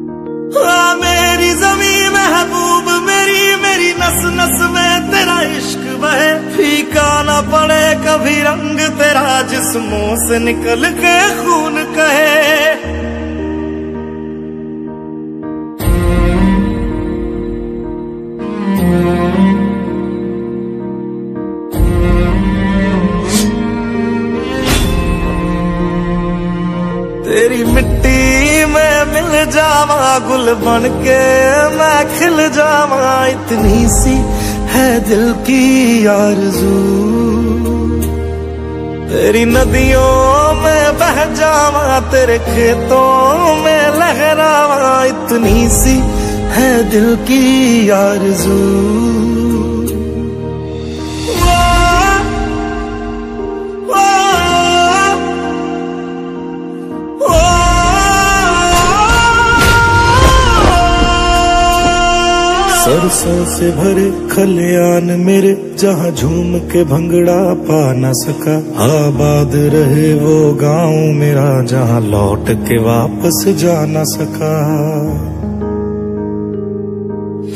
मेरी ज़मीं महबूब मेरी मेरी नस नस में तेरा इश्क बहे, फीका ना पड़े कभी रंग तेरा जिस्मों से निकल के खून कहे। तेरी मिट्टी में मिल जावा गुल बनके मैं खिल जावा, इतनी सी है दिल की आरज़ू। तेरी नदियों में बह जावा तेरे खेतों में लहरावा, इतनी सी है दिल की आरज़ू। सरसों से भरे खलियान मेरे, जहाँ झूम के भंगड़ा पा न सका, आबाद रहे वो गांव मेरा जहाँ लौट के वापस जा न सका।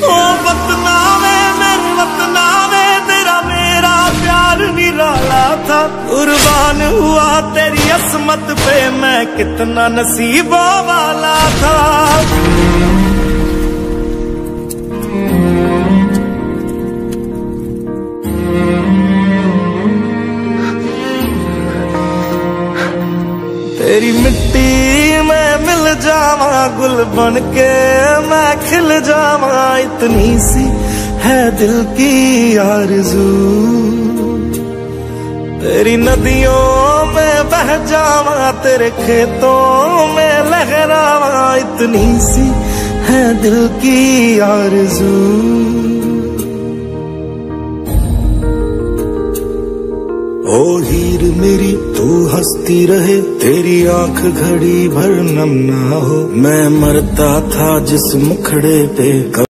ओ वतना में मेरे वतना में तेरा मेरा प्यार निराला था, कुर्बान हुआ तेरी असमत पे मैं कितना नसीबों वाला था। तेरी मिट्टी में मिल जावा गुल बनके मैं खिल जावा, इतनी सी है दिल की आरज़ू। तेरी नदियों में बह जावा तेरे खेतों में लहरावा, इतनी सी है दिल की आरज़ू। ओ हीर मेरी तू हंसती रहे, तेरी आंख घड़ी भर नम ना हो, मैं मरता था जिस मुखड़े पे।